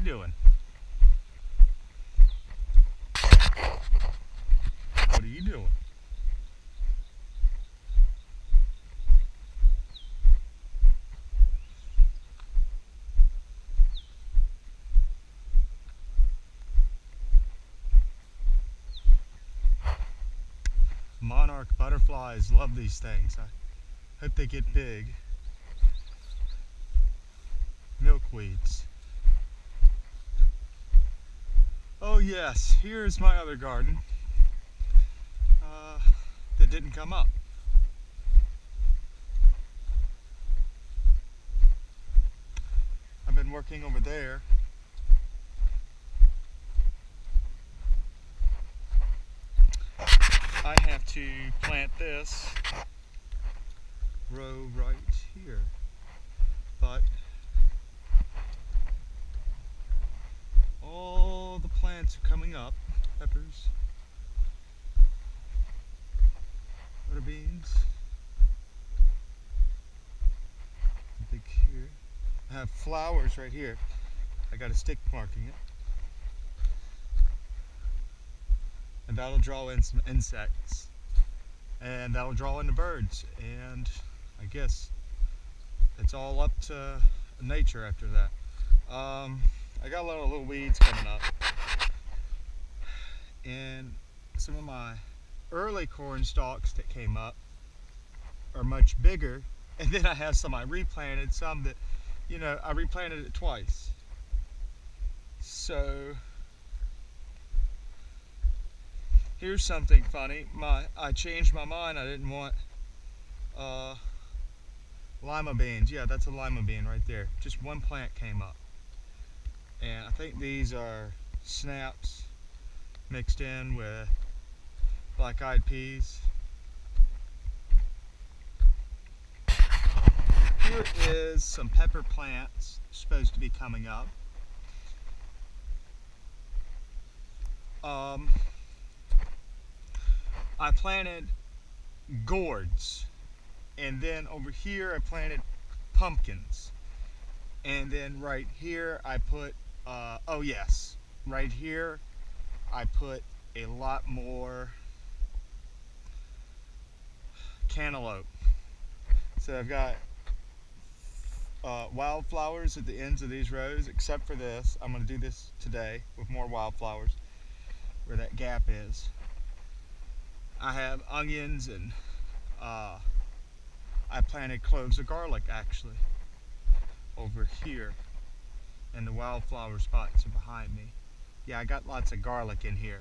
doing? What are you doing? Monarch butterflies love these things. I hope they get big. Milkweeds. Oh yes, here's my other garden that didn't come up. I've been working over there. I have to plant this row right here, but all the plants are coming up. Peppers, butter beans, big here. I have flowers right here. I got a stick marking it. And that'll draw in some insects. And that'll draw in the birds. And I guess it's all up to nature after that. I got a lot of little weeds coming up. And some of my early corn stalks that came up are much bigger. And then I have some I replanted, some that, you know, I replanted it twice. So here's something funny. I changed my mind. I didn't want lima beans. Yeah, that's a lima bean right there. Just one plant came up. And I think these are snaps mixed in with black-eyed peas. Here is some pepper plants supposed to be coming up. I planted gourds, and then over here I planted pumpkins, and then right here I put oh yes, right here I put a lot more cantaloupe. So I've got wildflowers at the ends of these rows, except for this. I'm going to do this today with more wildflowers where that gap is. I have onions, and I planted cloves of garlic actually over here, and the wildflower spots are behind me. Yeah, I got lots of garlic in here,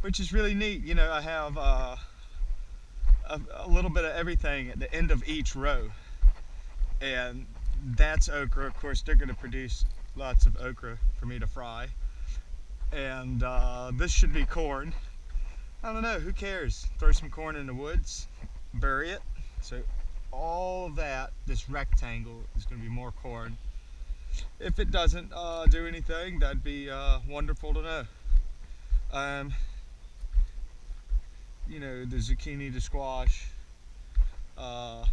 which is really neat. You know, I have a little bit of everything at the end of each row, and that's okra. Of course, they're going to produce lots of okra for me to fry, and this should be corn. I don't know, who cares? Throw some corn in the woods, bury it. So all of that, this rectangle, is going to be more corn. If it doesn't do anything, that'd be wonderful to know. You know, the zucchini, the squash, the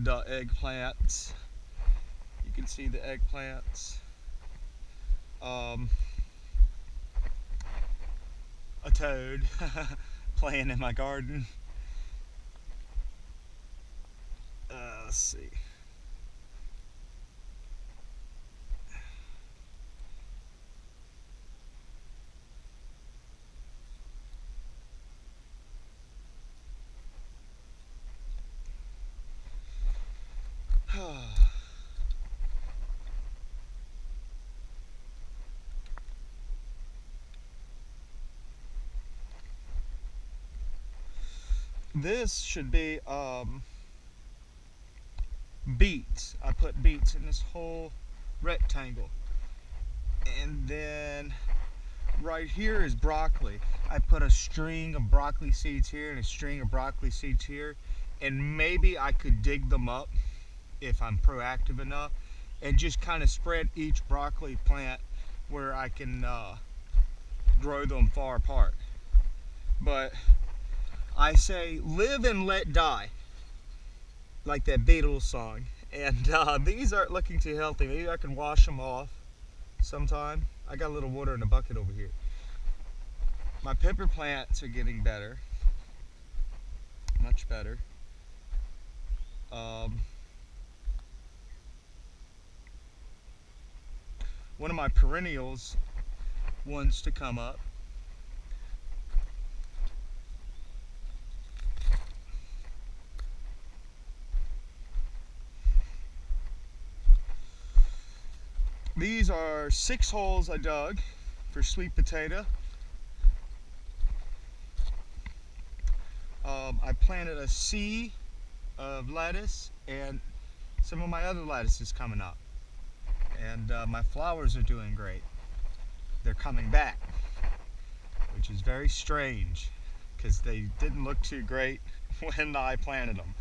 eggplants. You can see the eggplants. A toad playing in my garden. Let's see. This should be beets. I put beets in this whole rectangle. And then right here is broccoli. I put a string of broccoli seeds here and a string of broccoli seeds here. And maybe I could dig them up if I'm proactive enough and just kind of spread each broccoli plant where I can grow them far apart. But I say live and let die, like that Beatles song. And these aren't looking too healthy. Maybe I can wash them off sometime. I got a little water in a bucket over here. My pepper plants are getting better, much better. One of my perennials wants to come up. These are 6 holes I dug for sweet potato. I planted a sea of lettuce and some of my other lettuce is coming up. And my flowers are doing great. They're coming back, which is very strange because they didn't look too great when I planted them.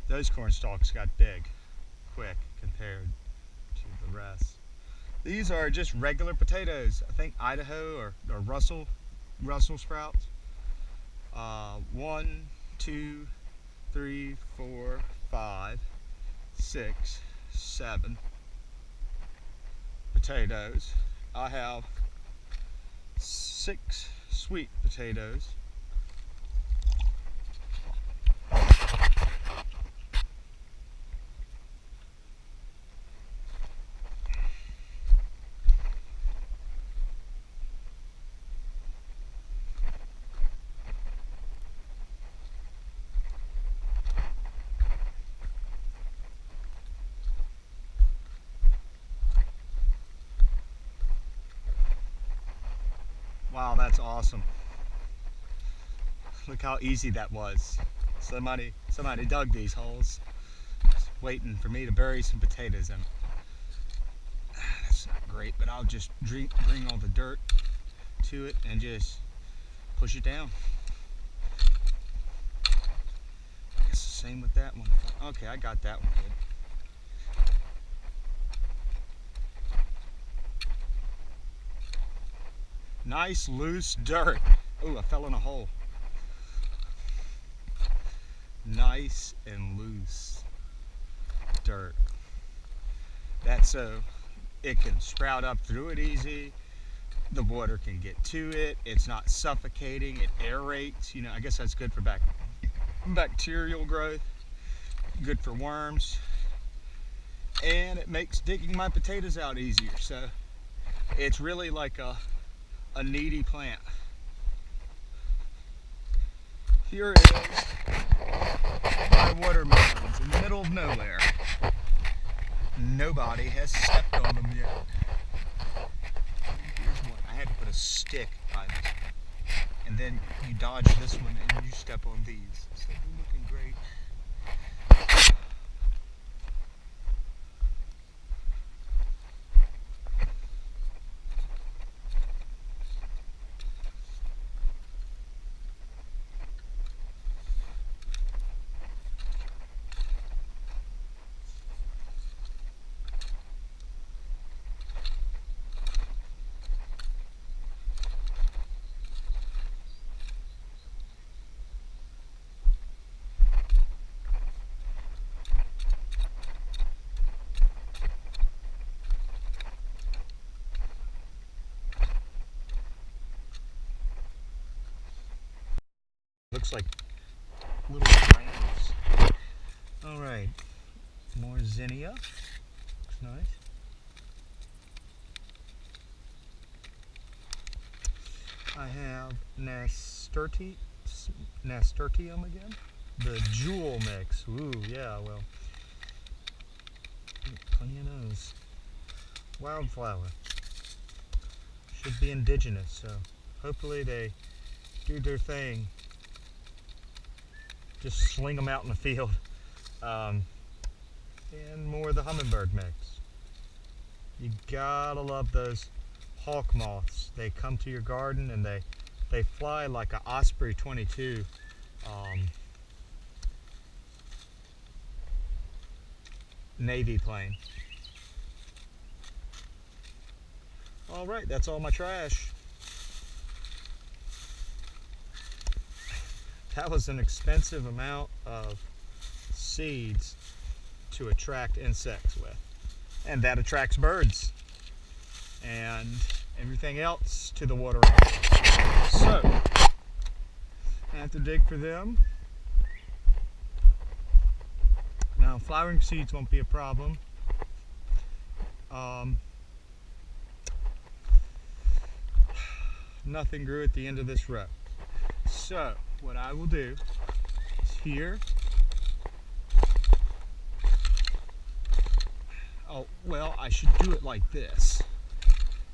Those corn stalks got big quick compared to the rest. These are just regular potatoes. I think Idaho or Russell sprouts. 1, 2, 3, 4, 5, 6, 7 potatoes. I have 6 sweet potatoes. Wow, that's awesome. Look how easy that was. Somebody dug these holes, just waiting for me to bury some potatoes in. That's not great, but I'll just bring all the dirt to it and just push it down. I guess the same with that one. Okay, I got that one good. Nice loose dirt. Ooh, I fell in a hole. Nice and loose dirt. That's so it can sprout up through it easy. The water can get to it. It's not suffocating. It aerates. You know, I guess that's good for bacterial growth. Good for worms. And it makes digging my potatoes out easier. So it's really like a needy plant. Here is my watermelons in the middle of nowhere. Nobody has stepped on them yet. Here's one. I had to put a stick by this one. And then you dodge this one and you step on these. So they're looking great. Looks like little grains. All right, more zinnia. Looks nice. I have nasturtium again. The jewel mix. Ooh, yeah, well, plenty of those. Wildflower. Should be indigenous, so hopefully they do their thing. Just sling them out in the field. And more of the hummingbird mix. You gotta love those hawk moths. They come to your garden and they fly like an Osprey 22. Navy plane. All right, that's all my trash. That was an expensive amount of seeds to attract insects with. and that attracts birds and everything else to the watering. So I have to dig for them. Now flowering seeds won't be a problem. Nothing grew at the end of this row. So what I will do is here. Oh, well, I should do it like this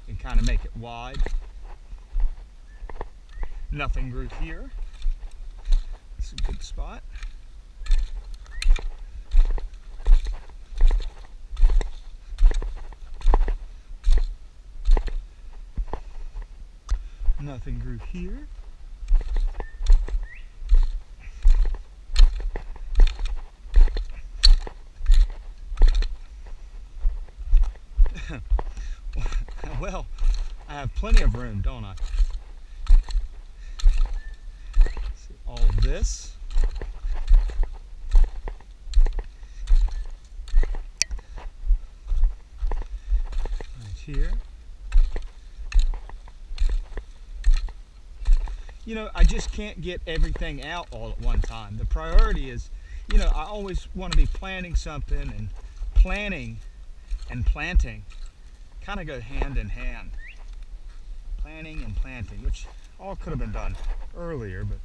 and kind of make it wide. Nothing grew here. It's a good spot. Nothing grew here. Well, I have plenty of room, don't I? See all of this. Right here. You know, I just can't get everything out all at one time. The priority is, you know, I always want to be planting something, and planning and planting kind of go hand in hand. Planning and planting, which all could have been done earlier, but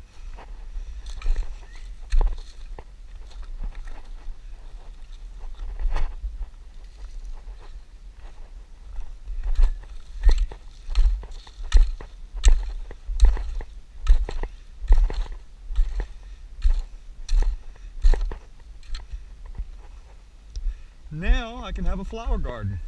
now I can have a flower garden.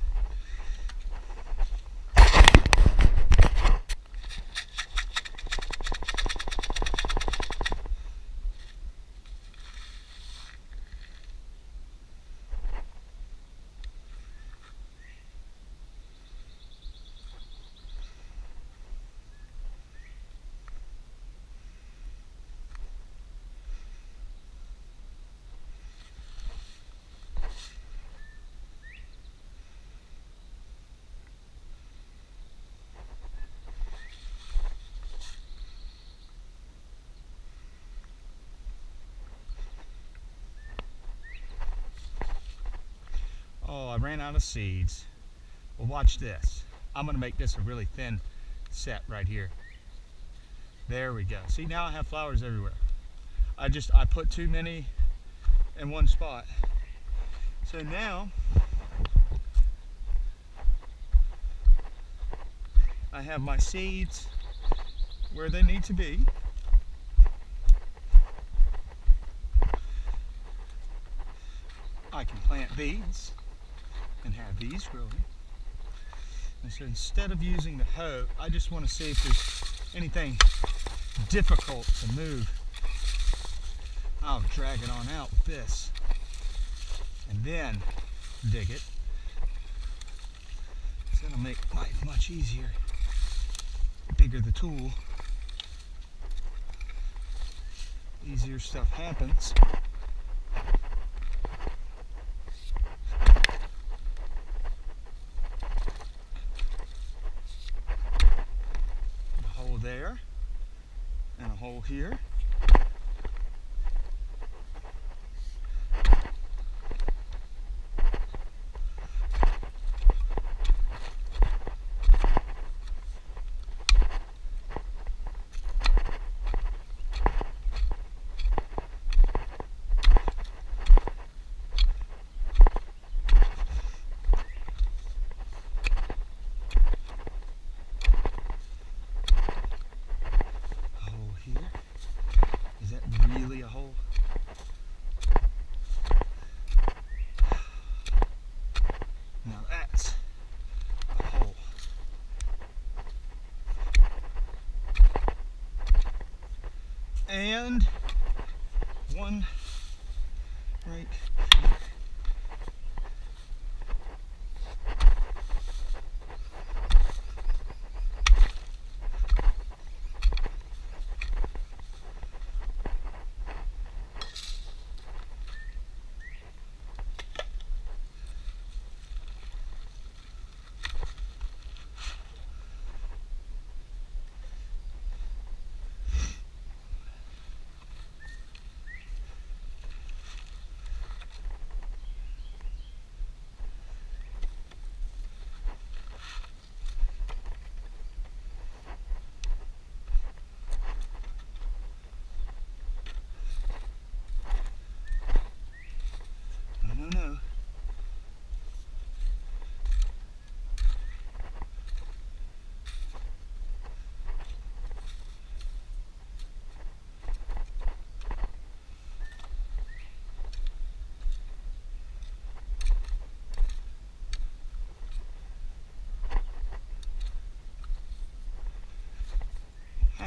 Oh, I ran out of seeds. Well, watch this. I'm going to make this a really thin set right here. There we go. See, now I have flowers everywhere. I put too many in one spot. So now I have my seeds where they need to be. I can plant these and have these growing. And so instead of using the hoe, I just want to see if there's anything difficult to move. I'll drag it on out with this and then dig it. So it'll make life much easier. The bigger the tool, easier stuff happens. There and a hole here. And one right here.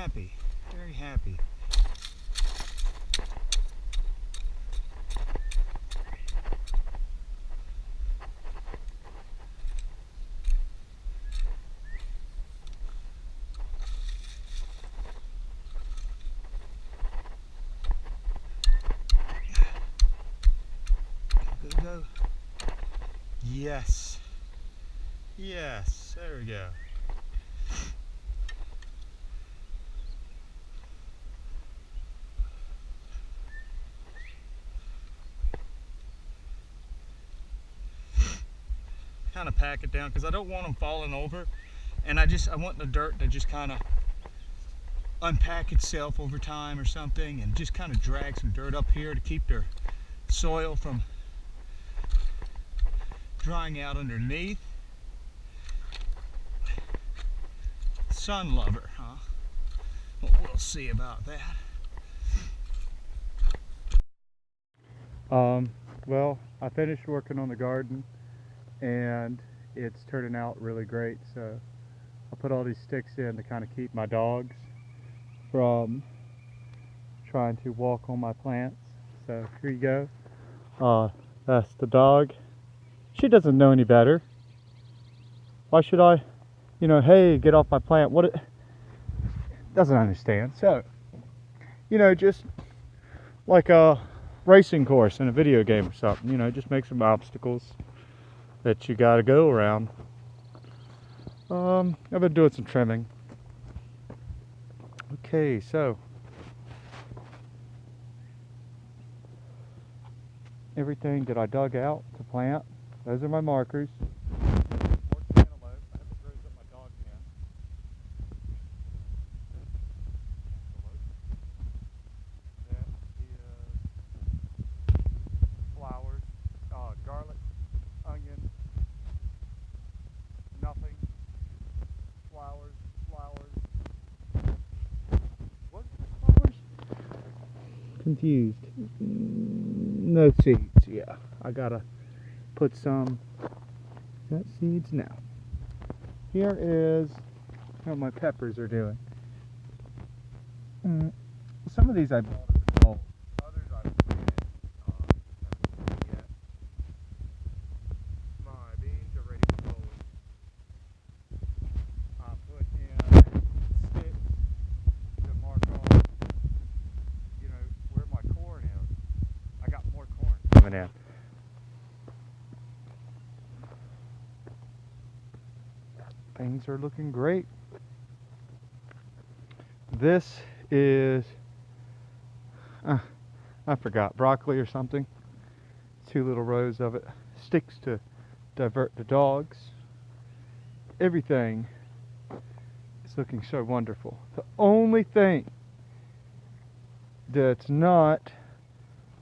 happy, very happy. Go. Yes. Yes, there we go. Kind of pack it down because I don't want them falling over, and I want the dirt to just kind of unpack itself over time or something, and just kind of drag some dirt up here to keep their soil from drying out underneath. Sun lover, huh? Well, we'll see about that. Well, I finished working on the garden and it's turning out really great. So I put all these sticks in to kind of keep my dogs from trying to walk on my plants. So here you go. That's the dog. She doesn't know any better. Why should I, hey, get off my plant? What it doesn't understand. So, just like a racing course in a video game or something, just make some obstacles that you gotta go around. I've been doing some trimming. Okay, so everything that I dug out to plant, those are my markers. Garlic, onion, nothing, flowers. What? Flowers? Confused. No seeds. Yeah, I gotta put some. Got seeds now. Here is how my peppers are doing. Some of these I bought at the Knoll. Others I planted. Yet. My beans are ready to roll. I put in sticks to mark off, where my corn is. I got more corn coming in. Things are looking great. This is, I forgot, broccoli or something. 2 little rows of it. Sticks to divert the dogs. Everything is looking so wonderful. The only thing that's not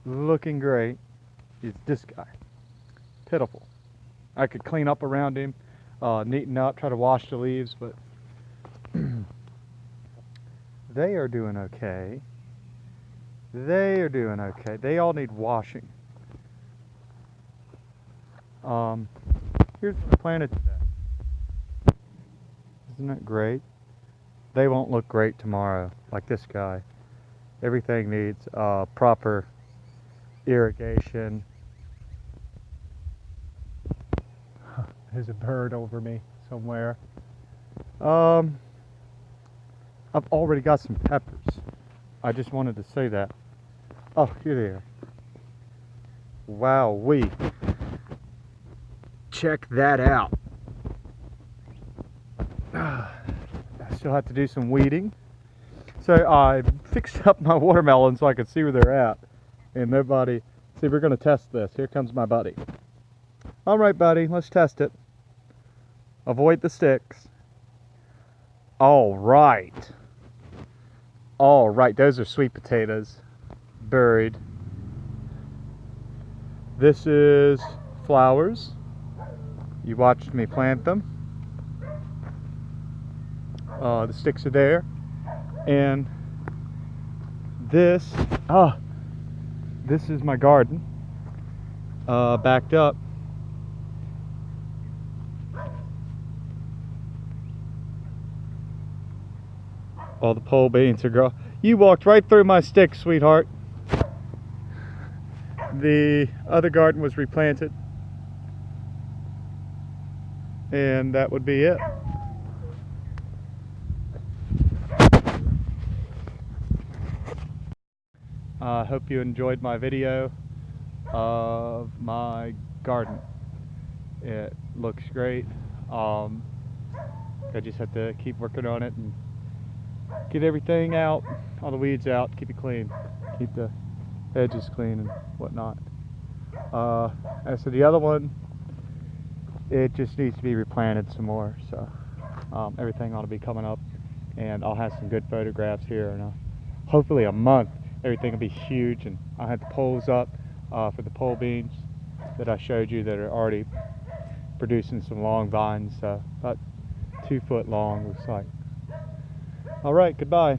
looking great is this guy. Pitiful. I could clean up around him, neaten up, try to wash the leaves, but they are doing okay. They all need washing. Here's what I planted today. Isn't that great? They won't look great tomorrow, like this guy. Everything needs proper irrigation. There's a bird over me somewhere. I've already got some peppers. I just wanted to say that. Oh, here they are. Wow-wee. Check that out. I still have to do some weeding. So I fixed up my watermelon so I could see where they're at. And nobody, see, we're gonna test this. Here comes my buddy. All right, buddy, let's test it. Avoid the sticks. All right, those are sweet potatoes, buried. This is flowers. You watched me plant them. The sticks are there. And this is my garden, backed up. All the pole beans are growing. You walked right through my stick, sweetheart. The other garden was replanted, and that would be it. I hope you enjoyed my video of my garden. It looks great. I just have to keep working on it and get everything out, all the weeds out, keep it clean, keep the edges clean and whatnot. As for the other one, it just needs to be replanted some more, so everything ought to be coming up, and I'll have some good photographs here in hopefully a month. Everything will be huge, and I'll have the poles up for the pole beans that I showed you that are already producing some long vines, about 2 foot long, looks like. All right, goodbye.